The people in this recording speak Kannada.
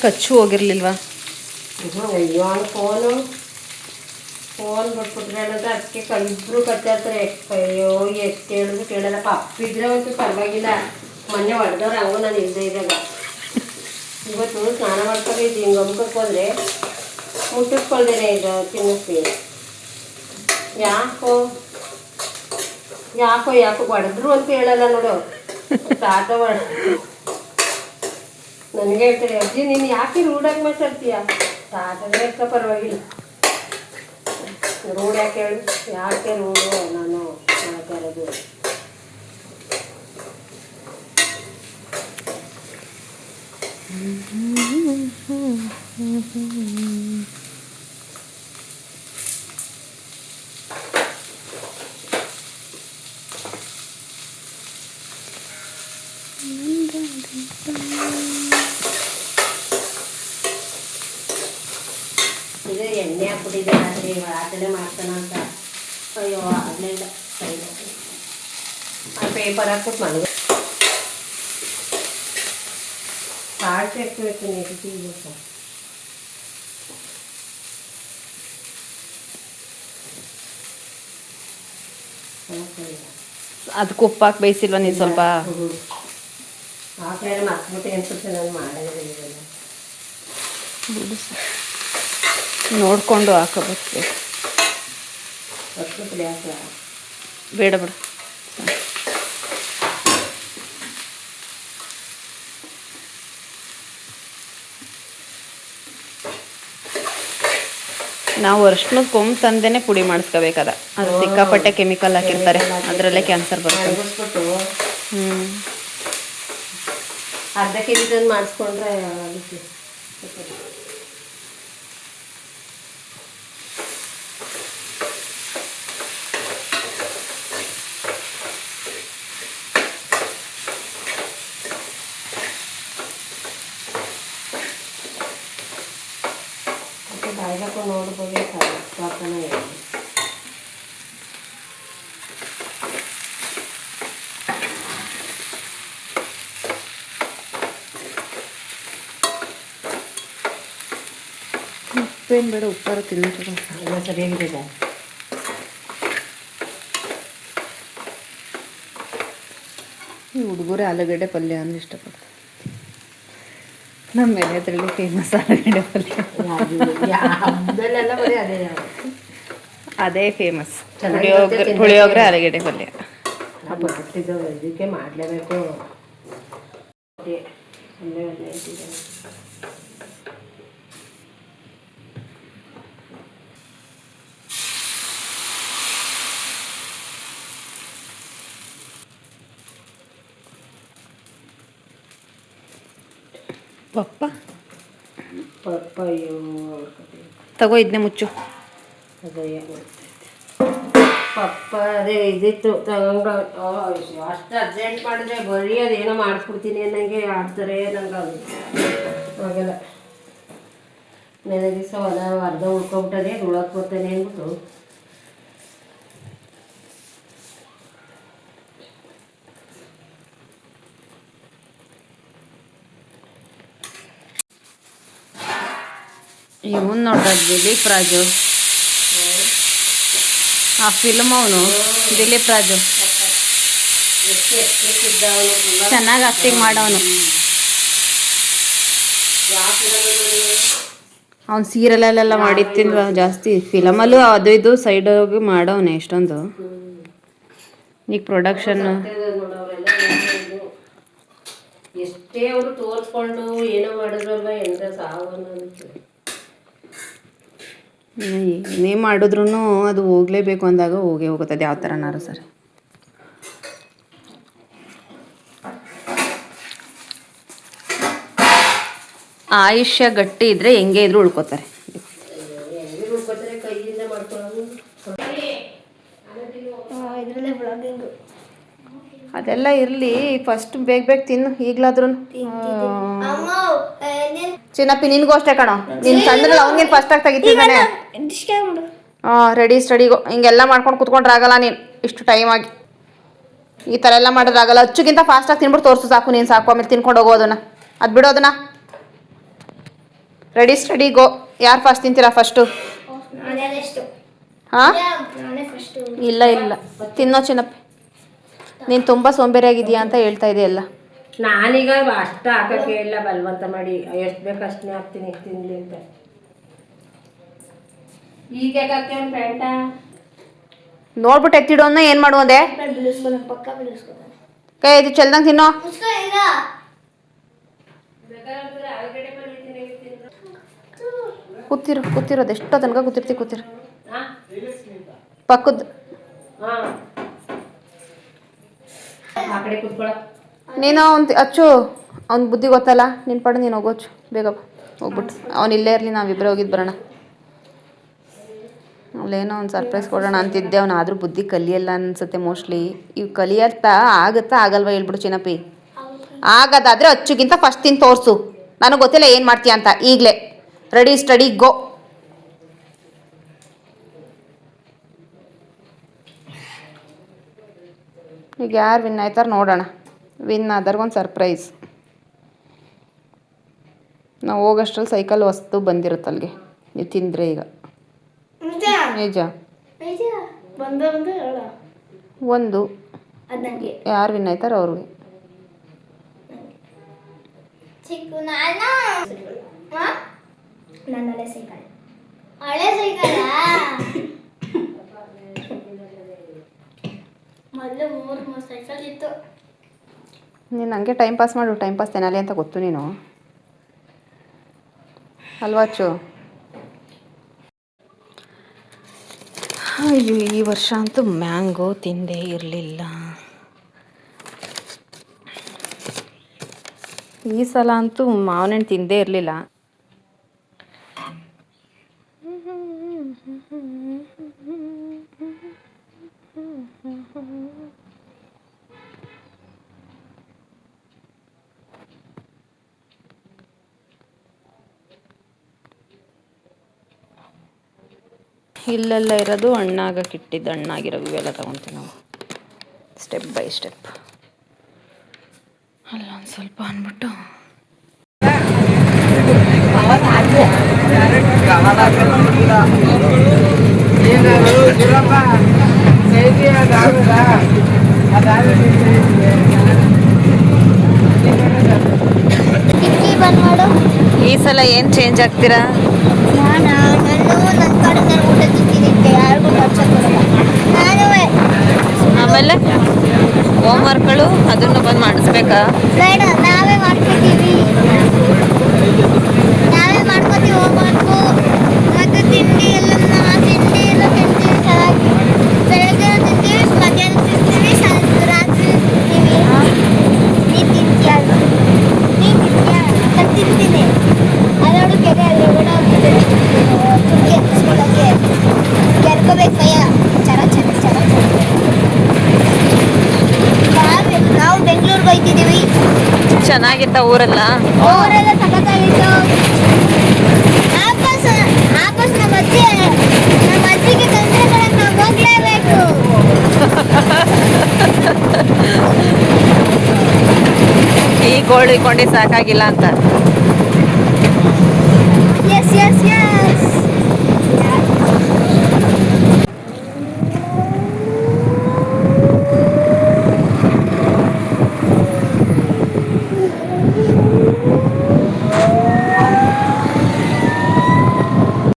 ಖರ್ಚು ಹೋಗಿರ್ಲಿಲ್ವಾ? ಅಯ್ಯೋ ಫೋನ್ ಬಿಟ್ಬಿಟ್ರೆ ಅನ್ನೋದು ಅದಕ್ಕೆ ಇಬ್ಬರು ಕಚ್ಚಾಡ್ತಾರೆ. ಅಯ್ಯೋ ಎಷ್ಟು ಹೇಳಿದ್ರು ಕೇಳಲ್ಲ. ಪಪ್ಪಿದ್ರೆ ಅಂತೂ ಪರವಾಗಿಲ್ಲ. ಮೊನ್ನೆ ಹೊಡೆದವ್ರು ಹಂಗೂ ನಾನು ಇಲ್ಲದೆ ಇದ್ದಾಗ. ಇವತ್ತು ಸ್ನಾನ ಮಾಡ್ಕೊಂಡು ಹಿಂಗೆ ಅಮ್ಕಕ್ಕೆ ಹೋದ್ರೆ ಮುಟ್ಟಿಸ್ಕೊಳ್ದೇನೆ ಇದು ತಿನ್ನಿಸ್ತೀನಿ. ಯಾಕೋ ಯಾಕೋ ಯಾಕೋ ಹೊಡೆದ್ರು ಅಂತ ಹೇಳಲ್ಲ ನೋಡು. ತಾತ ನನಗೆ ಹೇಳ್ತಾರೆ, ಅಜ್ಜಿ ನೀನು ಯಾಕೆ ರೂಢಾಗಿ ಮಾತಾಡ್ತೀಯ? ತಾತನೇ ಅಕ್ಕ ಪರವಾಗಿಲ್ಲ. ರೂಢ ಯಾಕೆ ಹೇಳು? ಯಾಕೆ ರೂಢು ನಾನು ಮಾಡ್ತಾ ಇರೋದು? ಇದು ಎಣ್ಣೆ ಹಾಕ್ಬಿಟ್ಟಿದೆ ರಾತ್ರಿ ಆಟನೇ ಮಾಡ್ತಾನ ಅಂತ. ಅಯ್ಯೋ ಆಗಲೇ ಇಲ್ಲ. ಸರಿ ಆ ಪೇಪರ್ ಹಾಕ್ಬಿಟ್ಟು ಮನೆಗೆ ಸಾಲ್ಟ್ ಹಾಕ್ಬೇಕು. ನೀರು ಅದಕ್ಕೆ ಉಪ್ಪು ಹಾಕಿ ಬೇಯಿಸಿಲ್ವ ನೀನು ಸ್ವಲ್ಪ? ಹಾಕಿ ಮರ್ತ್ಬಿಟ್ಟು ಅನ್ಸುತ್ತೆ. ನಾನು ಮಾಡೋದಿಲ್ಲ. ನೋಡಿಕೊಂಡು ಹಾಕೋಬೇಕು. ಬೇಡ ಬೇಡ. ನಾವು ಅರ್ಶಿನದ ಕೊಂಬು ತಂದೇನೆ ಪುಡಿ ಮಾಡಿಸ್ಕೋಬೇಕದ. ಅದು ಸಿಕ್ಕಾಪಟ್ಟೆ ಕೆಮಿಕಲ್ ಹಾಕಿರ್ತಾರೆ, ಅದರಲ್ಲೇ ಕ್ಯಾನ್ಸರ್ ಬರುತ್ತೆ. ಅರ್ಧ ಕೆಜಿ ತಂದು ಮಾಡಿಸ್ಕೊಂಡ್ರೆ ಬಾಯ್ದಕ್ಕೂ ನೋಡ್ಬೋದು. ಪಾಪನ ಉಪ್ಪೇನು ಬೇಡ, ಉಪ್ಪಾರ ತಿನ್ನೋದು ಎಲ್ಲ ಸರಿಯಾಗಿದೆ. ಈ ಹುಡುಗರೇ ಆಲೂಗಡ್ಡೆ ಪಲ್ಯ ಅಂದ್ರೆ ಇಷ್ಟಪಡ್ತಾರೆ. ನಮ್ಮ ಮನೆಯದ್ರಲ್ಲಿ ಫೇಮಸ್ ಆಲೂಗಡ್ಡೆ ಪಲ್ಯ. ಅದೇ ಫೇಮಸ್. ಪುಳಿಯೋಗರೆ ಆಲೂಗಡ್ಡೆ ಪಲ್ಯ ಇದಕ್ಕೆ ಮಾಡಲೇಬೇಕು. ಪಪ್ಪ ಪಪ್ಪಾಯೋ ತಗೋ, ಇದನ್ನೇ ಮುಚ್ಚು. ಪಪ್ಪ ಅದೇ ಇದಿತ್ತು ತಗೊಂಡು ಅಷ್ಟು ಅರ್ಜೆಂಟ್ ಮಾಡಿದ್ರೆ ಬರೀ ಅದೇನೋ ಮಾಡಿಸ್ಬಿಡ್ತೀನಿ ಅನ್ನಂಗೆ ಆಡ್ತಾರೆ. ನಂಗೆ ಅದು ಹಾಗೆಲ್ಲ ನೆನೆ ದಿವಸ ಅರ್ಧ ಉಳ್ಕೊಬಿಟ್ಟದೆ ಉಳಕ್ಕೆ ಬರ್ತಾನೆ ಅಂದ್ಬಿಟ್ಟು ಇವನ್ ನೋಡ್ರ ದಿಲೀಪ್ ರಾಜು, ಆ ಫಿಲ್ಮ್ ಅವನು ದಿಲೀಪ್ ರಾಜು ಚೆನ್ನಾಗಿ ಆಕ್ಟಿಂಗ್ ಮಾಡೋನು. ಅವ್ನು ಸೀರಿಯಲಲ್ಲೆಲ್ಲ ಮಾಡಿತ್ತಿಲ್ವ ಜಾಸ್ತಿ, ಫಿಲಮಲ್ಲೂ ಅದು ಇದು ಸೈಡ್ ಹೋಗಿ ಮಾಡೋನೆ ಎಷ್ಟೊಂದು. ಈಗ ಪ್ರೊಡಕ್ಷನ್ ಎಷ್ಟೇ ಅವರು ತೋರಿಸ್ಕೊಂಡು ಏನೋ ಮಾಡಿದ್ರಲ್ವ ಎಂತ ಸಾವು ಅನ್ನೋದು. ಏನೇ ಮಾಡಿದ್ರು ಅದು ಹೋಗಲೇಬೇಕು ಅಂದಾಗ ಹೋಗೇ ಹೋಗುತ್ತದೆ, ಯಾವ ಥರನಾರು ಸರಿ. ಆಯುಷ್ಯ ಗಟ್ಟಿ ಇದ್ರೆ ಹೆಂಗೆ ಇದ್ರು ಉಳ್ಕೋತಾರೆ. ಅದೆಲ್ಲ ಇರಲಿ, ಫಸ್ಟ್ ಬೇಗ ತಿನ್ನು ಈಗಲಾದ್ರೂ. ಚಿನ್ನಪ್ಪಿ ನಿನ್ಗೂ ಅಷ್ಟೇ ಕಣೋ, ನಿನ್ನ ಸಣ್ಣದ್ರಲ್ಲಿ ಅವ್ನಿಗೆ ಫಸ್ಟಾಗಿ ತೆಗಿತಿದ್ದಾನೆ. ರೆಡಿ ಸ್ಟಡಿಗೋ ಹಿಂಗೆಲ್ಲ ಮಾಡ್ಕೊಂಡು ಕುತ್ಕೊಂಡ್ರೆ ಆಗಲ್ಲ ನೀನು ಇಷ್ಟು ಟೈಮ್ ಆಗಿ. ಈ ಥರ ಎಲ್ಲ ಮಾಡೋದಾಗಲ್ಲ. ಅಚ್ಚುಗಿಂತ ಫಾಸ್ಟಾಗಿ ತಿನ್ಬಿಟ್ಟು ತೋರಿಸು ಸಾಕು, ನೀನು ಸಾಕು. ಆಮೇಲೆ ತಿನ್ಕೊಂಡು ಹೋಗೋದನ್ನ ಅದು ಬಿಡೋದನ್ನ. ರೆಡಿ ಸ್ಟಡಿ ಗೋ. ಯಾರು ಫಸ್ಟ್ ತಿಂತೀರಾ ಫಸ್ಟು? ಹಾಂ ಇಲ್ಲ ಇಲ್ಲ ತಿನ್ನೋ ಚಿನ್ನಪ್ಪಿ. ನೀನು ತುಂಬ ಸೋಂಬೇರಿಯಾಗಿದೆಯಾ ಅಂತ ಹೇಳ್ತಾ ಇದೆಯಲ್ಲ. ನಾನೀಗ ಅಷ್ಟು ಹಾಕೋಕ್ಕೆ ಇಲ್ಲ, ಬಲವಂತ ಮಾಡಿ ಎಷ್ಟು ಬೇಕು ಅಷ್ಟನ್ನೇ ಹಾಕ್ತೀನಿ ತಿನ್ನಲಿ ಅಂತ. ಈಗ ಯಾಕೆ ಹಾಕ್ತೀವಿ ಒಂದು ಪ್ಯಾಂಟ ನೋಡ್ಬಿಟ್ಟು ಎತ್ತಿಡೋನ್ನ ಏನು ಮಾಡುವಂದೆ? ಕೈ ಇದು ಚೆಲ್ದಂಗೆ ತಿನ್ನೋ. ಕೂತಿರೋದು ಎಷ್ಟೋ ತನಕ ಕೂತಿರು ಪಕ್ಕದ. ನೀನು ಅವ್ನು ಹಚ್ಚು, ಅವ್ನ ಬುದ್ಧಿ ಗೊತ್ತಲ್ಲ. ನಿನ್ನ ಪಡ ನೀನು ಹೋಗೋಚು ಬೇಗ ಹೋಗ್ಬಿಟ್ಟು. ಅವ್ನು ಇಲ್ಲೇ ಇರಲಿ, ನಾವಿಬ್ಬರೇ ಹೋಗಿದ್ದು ಬರೋಣ. ಅವಳೇನೋ ಒಂದು ಸರ್ಪ್ರೈಸ್ ಕೊಡೋಣ ಅಂತಿದ್ದೆ, ಅವನು ಆದರೂ ಬುದ್ಧಿ ಕಲಿಯಲ್ಲ ಅನ್ಸುತ್ತೆ ಮೋಸ್ಟ್ಲಿ. ಇವು ಕಲಿಯತ್ತಾ ಆಗುತ್ತಾ ಆಗಲ್ವಾ ಹೇಳ್ಬಿಡು ಚಿನ್ನಪ್ಪಿ. ಆಗೋದಾದರೆ ಅಚ್ಚುಗಿಂತ ಫಸ್ಟ್ ತಿಂದು ತೋರಿಸು. ನನಗೆ ಗೊತ್ತಿಲ್ಲ ಏನು ಮಾಡ್ತೀಯ ಅಂತ. ಈಗಲೇ ರೆಡಿ ಸ್ಟಡಿ ಗೋ. ಈಗ ಯಾರು ವಿನ್ ಆಯ್ತಾರೆ ನೋಡೋಣ. ವಿನ್ ಆದವ್ರಿಗೊಂದು ಸರ್ಪ್ರೈಸ್. ನಾವು ಹೋಗೋಷ್ಟ್ರಲ್ಲಿ ಸೈಕಲ್ ವಸ್ತು ಬಂದಿರುತ್ತೆ ಅಲ್ಲಿಗೆ. ನೀವು ತಿಂದರೆ ಈಗ ನಿಜ ಒಂದು ಯಾರು ವಿನ್ ಆಯ್ತಾರೆ ಅವ್ರಿಗೆ. ನೀನು ಹಂಗೆ ಟೈಮ್ ಪಾಸ್ ಮಾಡು. ಟೈಮ್ ಪಾಸ್ ತಿನ್ನಲಿ ಅಂತ ಗೊತ್ತು ನೀನು ಅಲ್ವಾಚು. ಅಯ್ಯೋ ಈ ವರ್ಷ ಅಂತೂ ಮ್ಯಾಂಗೋ ತಿಂದೇ ಇರಲಿಲ್ಲ. ಈ ಸಲ ಅಂತೂ ಮಾವಿನಣ್ಣು ತಿಂದೇ ಇರಲಿಲ್ಲ. ಇಲ್ಲೆಲ್ಲ ಇರೋದು ಹಣ್ಣಾಗಕ್ಕೆ ಇಟ್ಟಿದ್ದು, ಹಣ್ಣಾಗಿರೋ ಇವೆಲ್ಲ ತೊಗೊತೀವಿ ನಾವು ಸ್ಟೆಪ್ ಬೈ ಸ್ಟೆಪ್. ಅಲ್ಲೊಂದು ಸ್ವಲ್ಪ ಅಂದ್ಬಿಟ್ಟು ಈ ಸಲ ಏನು ಚೇಂಜ್ ಆಗ್ತೀರಾ? ಆಮೇಲೆ ಹೋಮ್ವರ್ಕ್ಗಳು ಅದನ್ನು ಬಂದು ಮಾಡಿಸ್ಬೇಕಾ? ನಾವೇ ಮಾಡ್ಕೋತೀವಿ ಹೋಮ್ವರ್ಕು ಮತ್ತು ತಿಂಡಿ ಎಲ್ಲ ತಿಂಡಿ ಎಲ್ಲ ತಿಂತೀವಿ ಚೆನ್ನಾಗಿ. ಬೆಳಗ್ಗೆ ತಿಂತೀವಿ, ಮಧ್ಯಾಹ್ನ ತಿಂತೀವಿ, ರಾತ್ರಿ ತಿಂತೀವಿ. ನೀನು ತಿಂತೀಯ? ನೀನು ತಿಂತೀಯ? ನಾನು ತಿಂತೀನಿ. ಅದೋಡು ಕೆರೆ ಅಲ್ಲಿ ಓಡೋಗ್ತಿದೆ ತುರ್ಗಿ ಹತ್ತಿಸ್ಕೊಳ್ಳೋಕ್ಕೆ ಕೆರ್ಕೋಬೇಕು ಭಯ. ನಾವು ಬೆಂಗಳೂರಿಗೆ ಹೋಗ್ತಿದ್ದೀವಿ. ಚೆನ್ನಾಗಿತ್ತ ಊರೆಲ್ಲ? ಊರೆಲ್ಲ ಸಖತ್ತಾಗಿತ್ತು. ಆಪಸ್ ನಮ್ಮ ಅಜ್ಜಿಗೆ ತೊಂದರೆ ನಾವು ಹೋಗ್ಲೇಬೇಕು. ಈ ಗೋಳಿಕೊಂಡೆ ಸಾಕಾಗಿಲ್ಲ ಅಂತ